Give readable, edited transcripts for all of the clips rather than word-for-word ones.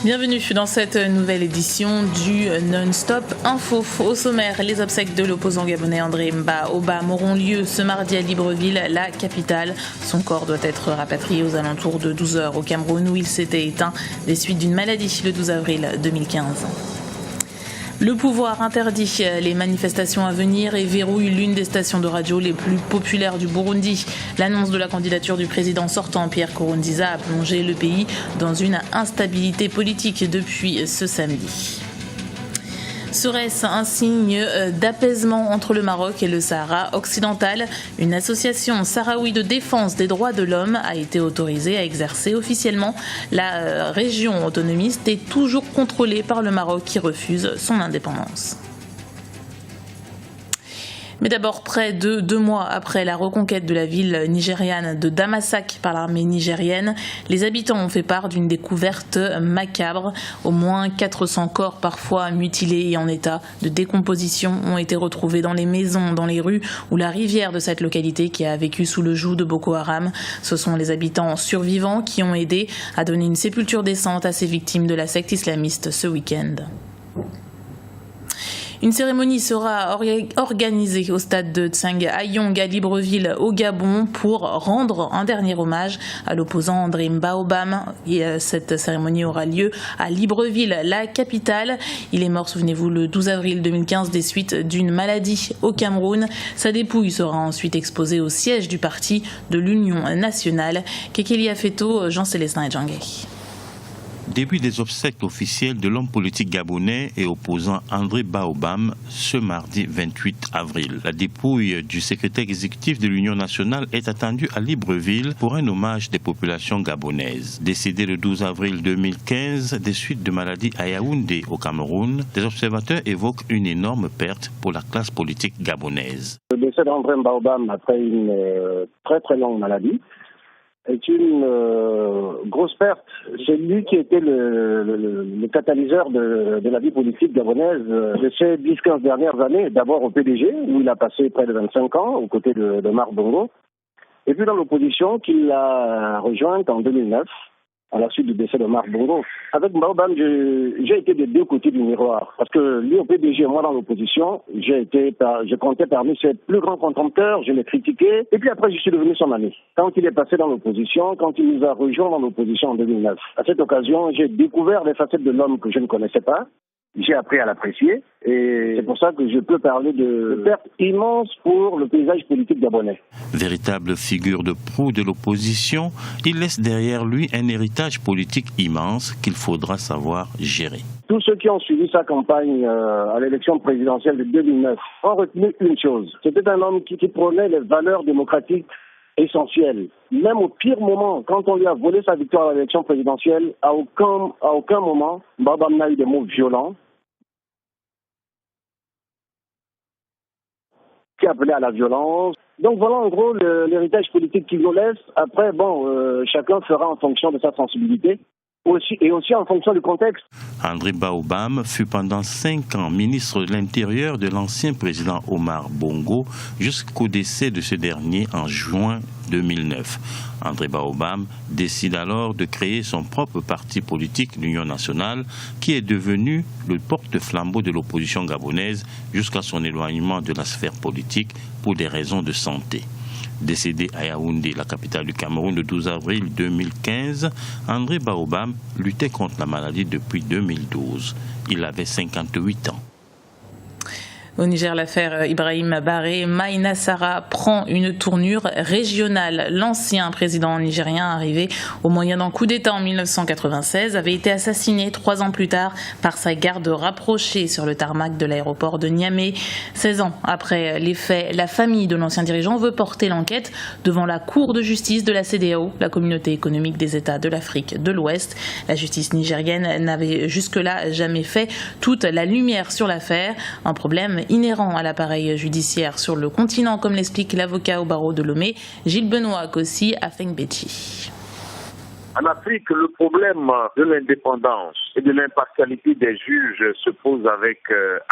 Bienvenue dans cette nouvelle édition du Non-Stop Info. Au sommaire, les obsèques de l'opposant gabonais André Mba-Obam auront lieu ce mardi à Libreville, la capitale. Son corps doit être rapatrié aux alentours de 12h au Cameroun où il s'était éteint des suites d'une maladie le 12 avril 2015. Le pouvoir interdit les manifestations à venir et verrouille l'une des stations de radio les plus populaires du Burundi. L'annonce de la candidature du président sortant, Pierre Nkurunziza, a plongé le pays dans une instabilité politique depuis ce samedi. Serait-ce un signe d'apaisement entre le Maroc et le Sahara occidental? Une association sahraoui de défense des droits de l'homme a été autorisée à exercer officiellement. La région autonomiste est toujours contrôlée par le Maroc qui refuse son indépendance. Mais d'abord, près de 2 mois après la reconquête de la ville nigériane de Damasak par l'armée nigérienne, les habitants ont fait part d'une découverte macabre. Au moins 400 corps, parfois mutilés et en état de décomposition, ont été retrouvés dans les maisons, dans les rues ou la rivière de cette localité qui a vécu sous le joug de Boko Haram. Ce sont les habitants survivants qui ont aidé à donner une sépulture décente à ces victimes de la secte islamiste ce week-end. Une cérémonie sera organisée au stade de Tsang-Ayong à Libreville au Gabon pour rendre un dernier hommage à l'opposant André Mba-Obam. Et cette cérémonie aura lieu à Libreville, la capitale. Il est mort, souvenez-vous, le 12 avril 2015 des suites d'une maladie au Cameroun. Sa dépouille sera ensuite exposée au siège du parti de l'Union nationale. Kekeli Afeto, Jean-Célestin et Djangay. Début des obsèques officielles de l'homme politique gabonais et opposant André Mba-Obam ce mardi 28 avril. La dépouille du secrétaire exécutif de l'Union nationale est attendue à Libreville pour un hommage des populations gabonaises. Décédé le 12 avril 2015 des suites de maladies à Yaoundé au Cameroun, des observateurs évoquent une énorme perte pour la classe politique gabonaise. Le décès d'André Mba-Obam après une très longue maladie est une grosse perte. C'est lui qui était le catalyseur de la vie politique gabonaise de ces 10-15 dernières années. D'abord au PDG, où il a passé près de 25 ans, aux côtés de Omar Bongo. Et puis dans l'opposition, qu'il a rejointe en 2009, à la suite du décès de Omar Bongo. Avec Mba-Obam, j'ai été des deux côtés du miroir. Parce que lui au PDG, moi dans l'opposition, je comptais parmi ses plus grands contempteurs, je l'ai critiqué. Et puis après, je suis devenu son ami. Quand il est passé dans l'opposition, quand il nous a rejoints dans l'opposition en 2009. À cette occasion, j'ai découvert les facettes de l'homme que je ne connaissais pas. J'ai appris à l'apprécier et c'est pour ça que je peux parler de perte immense pour le paysage politique gabonais. Véritable figure de proue de l'opposition, il laisse derrière lui un héritage politique immense qu'il faudra savoir gérer. Tous ceux qui ont suivi sa campagne à l'élection présidentielle de 2009 ont retenu une chose. C'était un homme qui prônait les valeurs démocratiques essentiel. Même au pire moment, quand on lui a volé sa victoire à l'élection présidentielle, à aucun moment, Mba-Obam n'a eu des mots violents qui appelaient à la violence. Donc voilà en gros l'héritage politique qu'il nous laisse. Après, chacun fera en fonction de sa sensibilité. Et aussi en fonction du contexte. André Mba-Obam fut pendant 5 ans ministre de l'Intérieur de l'ancien président Omar Bongo jusqu'au décès de ce dernier en juin 2009. André Mba-Obam décide alors de créer son propre parti politique, l'Union nationale, qui est devenu le porte-flambeau de l'opposition gabonaise jusqu'à son éloignement de la sphère politique pour des raisons de santé. Décédé à Yaoundé, la capitale du Cameroun, le 12 avril 2015, André Mba-Obam luttait contre la maladie depuis 2012. Il avait 58 ans. Au Niger, l'affaire Ibrahim Baré Maïna Sara prend une tournure régionale. L'ancien président nigérien, arrivé au moyen d'un coup d'État en 1996, avait été assassiné 3 ans plus tard par sa garde rapprochée sur le tarmac de l'aéroport de Niamey. 16 ans après les faits, la famille de l'ancien dirigeant veut porter l'enquête devant la Cour de justice de la CEDEAO, la communauté économique des États de l'Afrique de l'Ouest. La justice nigérienne n'avait jusque-là jamais fait toute la lumière sur l'affaire. Un problème inhérent à l'appareil judiciaire sur le continent, comme l'explique l'avocat au barreau de Lomé, Gilles Benoît Kossi à Fengbechi. En Afrique, le problème de l'indépendance et de l'impartialité des juges se pose avec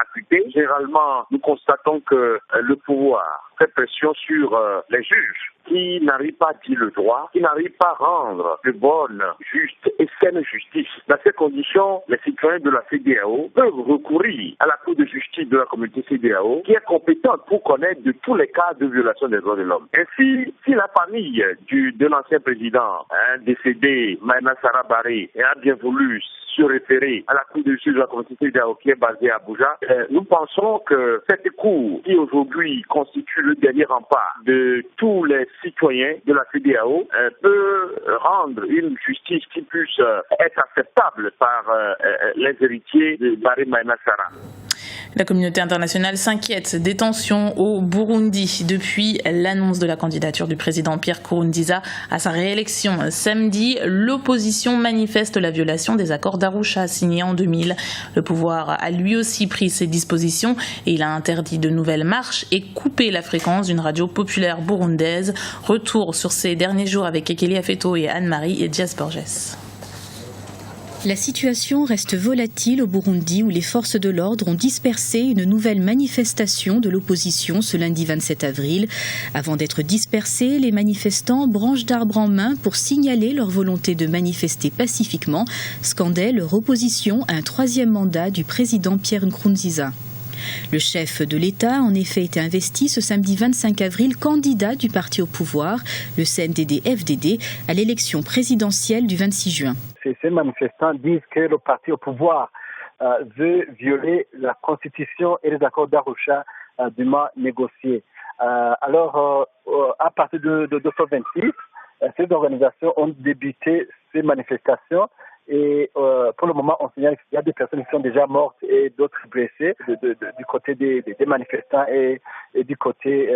acuité. Généralement, nous constatons que le pouvoir fait pression sur les juges qui n'arrivent pas à dire le droit, qui n'arrivent pas à rendre de bonne, juste et saine justice. Dans ces conditions, les citoyens de la CEDEAO peuvent recourir à la Cour de justice de la communauté CEDEAO qui est compétente pour connaître de tous les cas de violation des droits de l'homme. Ainsi, si la famille de l'ancien président décédé, Maïna Sarah Barré, a bien voulu se référer à la Cour de justice de la communauté CEDEAO qui est basée à Abuja, nous pensons que cette Cour qui aujourd'hui constitue le dernier rempart de tous les citoyens de la CEDEAO peut rendre une justice qui puisse être acceptable par les héritiers de Barré Maïna Sarah. La communauté internationale s'inquiète des tensions au Burundi depuis l'annonce de la candidature du président Pierre Nkurunziza à sa réélection samedi. L'opposition manifeste la violation des accords d'Arusha signés en 2000. Le pouvoir a lui aussi pris ses dispositions et il a interdit de nouvelles marches et coupé la fréquence d'une radio populaire burundaise. Retour sur ces derniers jours avec Ekeli Afeto et Anne-Marie et Diaz Borges. La situation reste volatile au Burundi où les forces de l'ordre ont dispersé une nouvelle manifestation de l'opposition ce lundi 27 avril. Avant d'être dispersés, les manifestants, branches d'arbres en main pour signaler leur volonté de manifester pacifiquement, scandaient leur opposition à un troisième mandat du président Pierre Nkurunziza. Le chef de l'État a en effet été investi ce samedi 25 avril candidat du parti au pouvoir, le CNDD-FDD, à l'élection présidentielle du 26 juin. Ces manifestants disent que le parti au pouvoir veut violer la Constitution et les accords d'Arusha dûment négociés. Alors, à partir de 2026, ces organisations ont débuté ces manifestations. Et pour le moment, on signale qu'il y a des personnes qui sont déjà mortes et d'autres blessées du côté des manifestants et du côté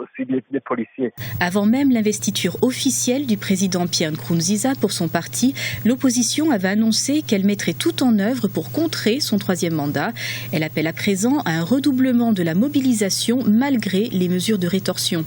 aussi des policiers. Avant même l'investiture officielle du président Pierre Nkurunziza pour son parti, l'opposition avait annoncé qu'elle mettrait tout en œuvre pour contrer son troisième mandat. Elle appelle à présent à un redoublement de la mobilisation malgré les mesures de rétorsion.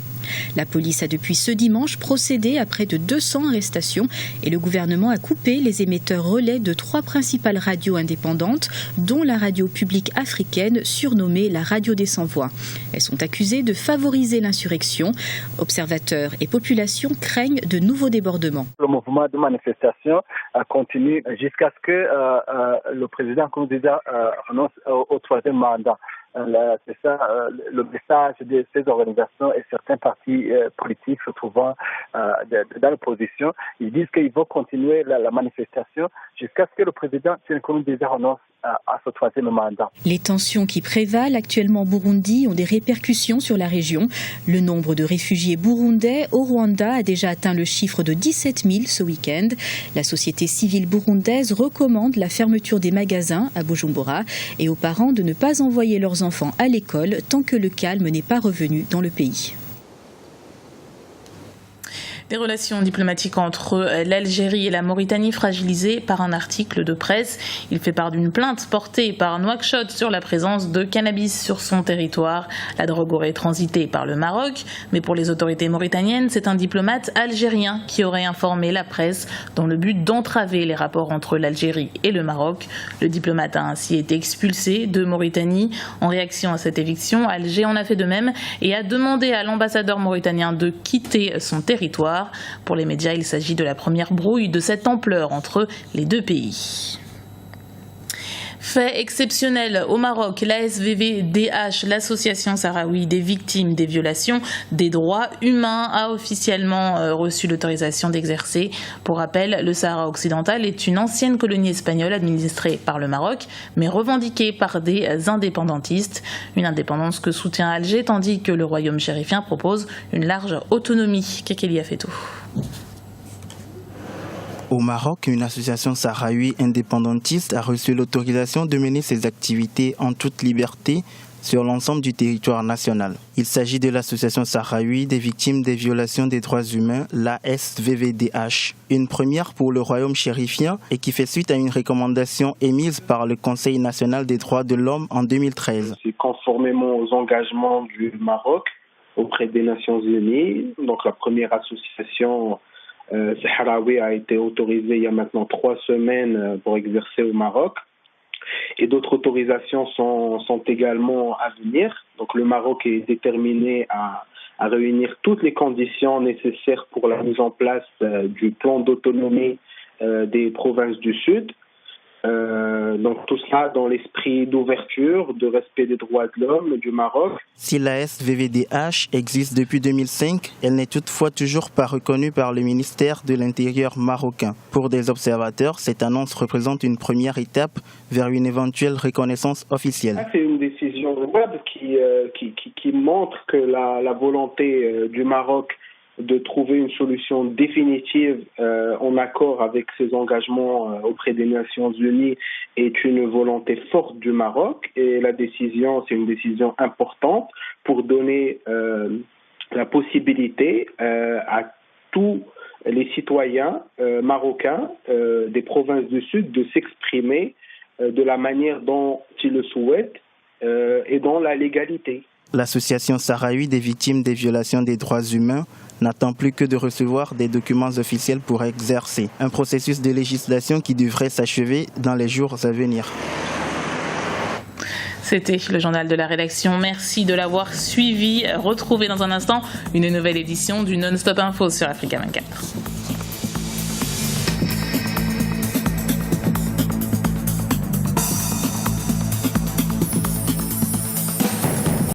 La police a depuis ce dimanche procédé à près de 200 arrestations et le gouvernement a coupé les émetteurs relais de 3 principales radios indépendantes, dont la radio publique africaine surnommée la radio des sans-voix. Elles sont accusées de favoriser l'insurrection. Observateurs et population craignent de nouveaux débordements. Le mouvement de manifestation continue jusqu'à ce que le président Nkurunziza renonce au troisième mandat. C'est ça le message de ces organisations et certains partis politiques se trouvant dans l'opposition. Ils disent qu'ils vont continuer la manifestation jusqu'à ce que le président Nkurunziza renonce à ce troisième mandat. Les tensions qui prévalent actuellement au Burundi ont des répercussions sur la région. Le nombre de réfugiés burundais au Rwanda a déjà atteint le chiffre de 17 000 ce week-end. La société civile burundaise recommande la fermeture des magasins à Bujumbura et aux parents de ne pas envoyer leurs enfants à l'école tant que le calme n'est pas revenu dans le pays. Les relations diplomatiques entre l'Algérie et la Mauritanie fragilisées par un article de presse. Il fait part d'une plainte portée par Nouakchott sur la présence de cannabis sur son territoire. La drogue aurait transité par le Maroc, mais pour les autorités mauritaniennes, c'est un diplomate algérien qui aurait informé la presse dans le but d'entraver les rapports entre l'Algérie et le Maroc. Le diplomate a ainsi été expulsé de Mauritanie. En réaction à cette éviction, Alger en a fait de même et a demandé à l'ambassadeur mauritanien de quitter son territoire. Pour les médias, il s'agit de la première brouille de cette ampleur entre les deux pays. Fait exceptionnel au Maroc, l'ASVVDH, l'association sahraoui des victimes des violations des droits humains, a officiellement reçu l'autorisation d'exercer. Pour rappel, le Sahara occidental est une ancienne colonie espagnole administrée par le Maroc, mais revendiquée par des indépendantistes. Une indépendance que soutient Alger, tandis que le royaume chérifien propose une large autonomie. Ekeli Afeto. Au Maroc, une association sahraoui indépendantiste a reçu l'autorisation de mener ses activités en toute liberté sur l'ensemble du territoire national. Il s'agit de l'association sahraoui des victimes des violations des droits humains, l'ASVVDH, une première pour le royaume chérifien et qui fait suite à une recommandation émise par le Conseil national des droits de l'homme en 2013. C'est conformément aux engagements du Maroc auprès des Nations Unies. Donc la première association sahraoui a été autorisée il y a maintenant 3 semaines pour exercer au Maroc. Et d'autres autorisations sont également à venir. Donc le Maroc est déterminé à réunir toutes les conditions nécessaires pour la mise en place du plan d'autonomie des provinces du Sud. Donc tout cela dans l'esprit d'ouverture, de respect des droits de l'homme du Maroc. Si la SVVDH existe depuis 2005, elle n'est toutefois toujours pas reconnue par le ministère de l'Intérieur marocain. Pour des observateurs, cette annonce représente une première étape vers une éventuelle reconnaissance officielle. C'est une décision web qui montre que la volonté du Maroc de trouver une solution définitive en accord avec ses engagements auprès des Nations Unies est une volonté forte du Maroc, et la décision, c'est une décision importante pour donner la possibilité à tous les citoyens marocains des provinces du Sud de s'exprimer de la manière dont ils le souhaitent et dans la légalité. L'Association sahraoui des victimes des violations des droits humains n'attend plus que de recevoir des documents officiels pour exercer. Un processus de législation qui devrait s'achever dans les jours à venir. C'était le journal de la rédaction. Merci de l'avoir suivi. Retrouvez dans un instant une nouvelle édition du Non-Stop Info sur Africa 24.